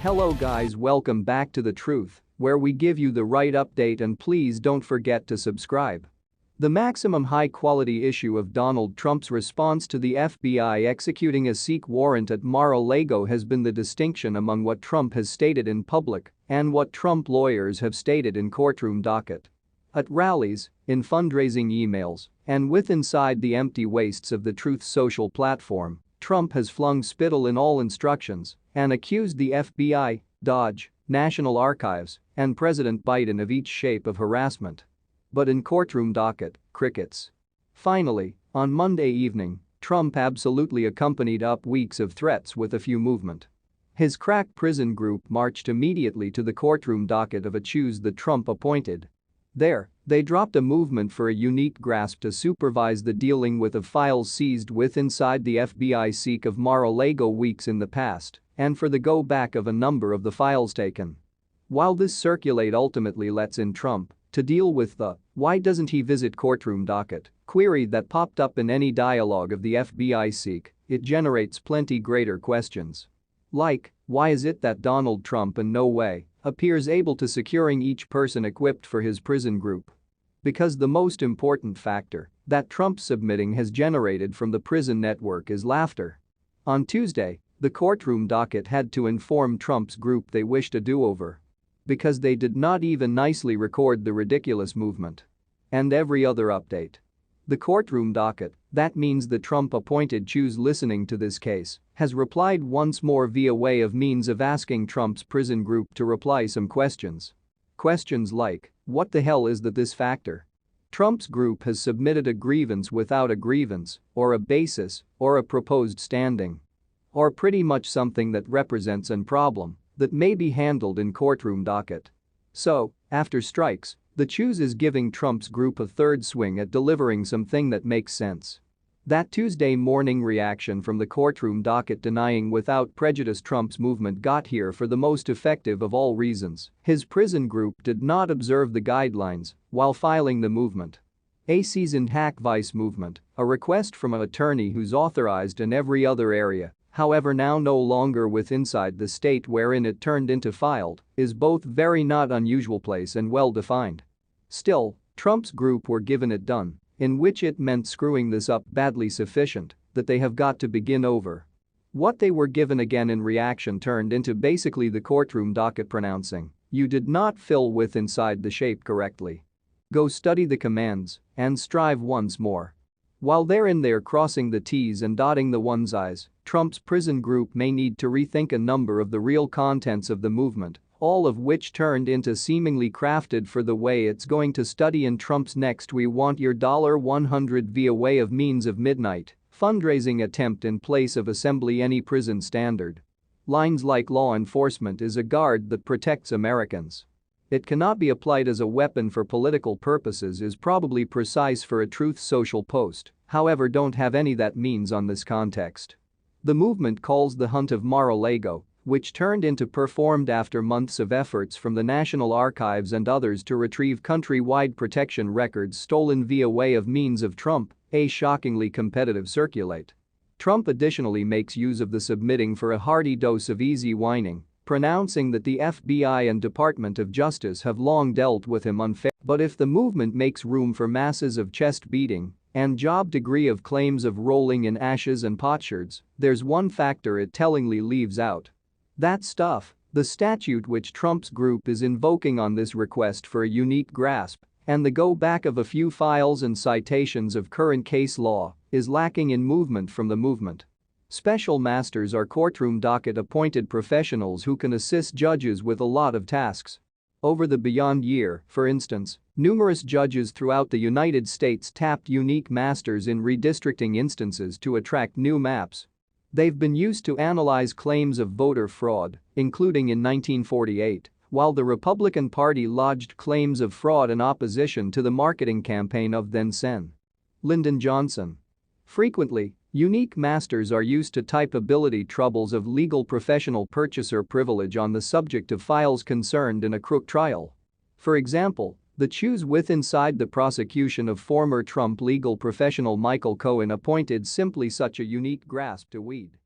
Hello guys, welcome back to The Truth, where we give you the right update, and please don't forget to subscribe. The maximum high-quality issue of Donald Trump's response to the FBI executing a seek warrant at Mar-a-Lago has been the distinction among what Trump has stated in public and what Trump lawyers have stated in courtroom docket. At rallies, in fundraising emails, and with inside the empty wastes of the Truth Social platform, Trump has flung spittle in all instructions and accused the FBI, DOJ, National Archives, and President Biden of each shape of harassment. But in courtroom docket, crickets. Finally, on Monday evening, Trump absolutely accompanied up weeks of threats with a few movement. His crack prison group marched immediately to the courtroom docket of a choose that Trump appointed. There, they dropped a movement for a unique grasp to supervise the dealing with of files seized with inside the FBI seek of Mar-a-Lago weeks in the past, and for the go-back of a number of the files taken. While this circulate ultimately lets in Trump to deal with the "why doesn't he visit courtroom docket" query that popped up in any dialogue of the FBI seek, it generates plenty greater questions. Like, why is it that Donald Trump in no way appears able to securing each person equipped for his prison group? Because the most important factor that Trump submitting has generated from the prison network is laughter. On Tuesday, the courtroom docket had to inform Trump's group they wished a do-over because they did not even nicely record the ridiculous movement and every other update. The courtroom docket, that means the Trump-appointed choose listening to this case, has replied once more via way of means of asking Trump's prison group to reply some questions. Questions like, what the hell is this factor? Trump's group has submitted a grievance without a grievance, or a basis, or a proposed standing. Or pretty much something that represents an problem that may be handled in courtroom docket. So, after strikes, the choose is giving Trump's group a third swing at delivering something that makes sense. That Tuesday morning reaction from the courtroom docket denying without prejudice Trump's movement got here for the most effective of all reasons. His prison group did not observe the guidelines while filing the movement. A seasoned hack vice movement, a request from an attorney who's authorized in every other area, however now no longer with inside the state wherein it turned into filed, is both very not unusual place and well defined. Still, Trump's group were given it done, in which it meant screwing this up badly sufficient that they have got to begin over. What they were given again in reaction turned into basically the courtroom docket pronouncing, you did not fill with inside the shape correctly. Go study the commands and strive once more. While they're in there crossing the T's and dotting the one's I's, Trump's prison group may need to rethink a number of the real contents of the movement, all of which turned into seemingly crafted for the way it's going to study in Trump's next "We Want Your $100 via way of means of midnight" fundraising attempt in place of assembly any prison standard. Lines like law enforcement is a guard that protects Americans. It cannot be applied as a weapon for political purposes is probably precise for a Truth Social post, however don't have any that means on this context. The movement calls the hunt of Mar-a-Lago, which turned into performed after months of efforts from the National Archives and others to retrieve countrywide protection records stolen via way of means of Trump, a shockingly competitive circulate. Trump additionally makes use of the submitting for a hearty dose of easy whining, pronouncing that the FBI and Department of Justice have long dealt with him unfairly. But if the movement makes room for masses of chest beating and job degree of claims of rolling in ashes and potsherds, there's one factor it tellingly leaves out. That stuff, the statute which Trump's group is invoking on this request for a unique grasp, and the go-back of a few files and citations of current case law, is lacking in movement from the movement. Special masters are courtroom docket appointed professionals who can assist judges with a lot of tasks. Over the beyond year, for instance, numerous judges throughout the United States tapped unique masters in redistricting instances to attract new maps. They've been used to analyze claims of voter fraud, including in 1948, while the Republican Party lodged claims of fraud in opposition to the marketing campaign of then-Sen. Lyndon Johnson. Frequently, unique masters are used to typability troubles of legal professional purchaser privilege on the subject of files concerned in a crook trial. For example, the choose with inside the prosecution of former Trump legal professional Michael Cohen appointed simply such a unique grasp to weed.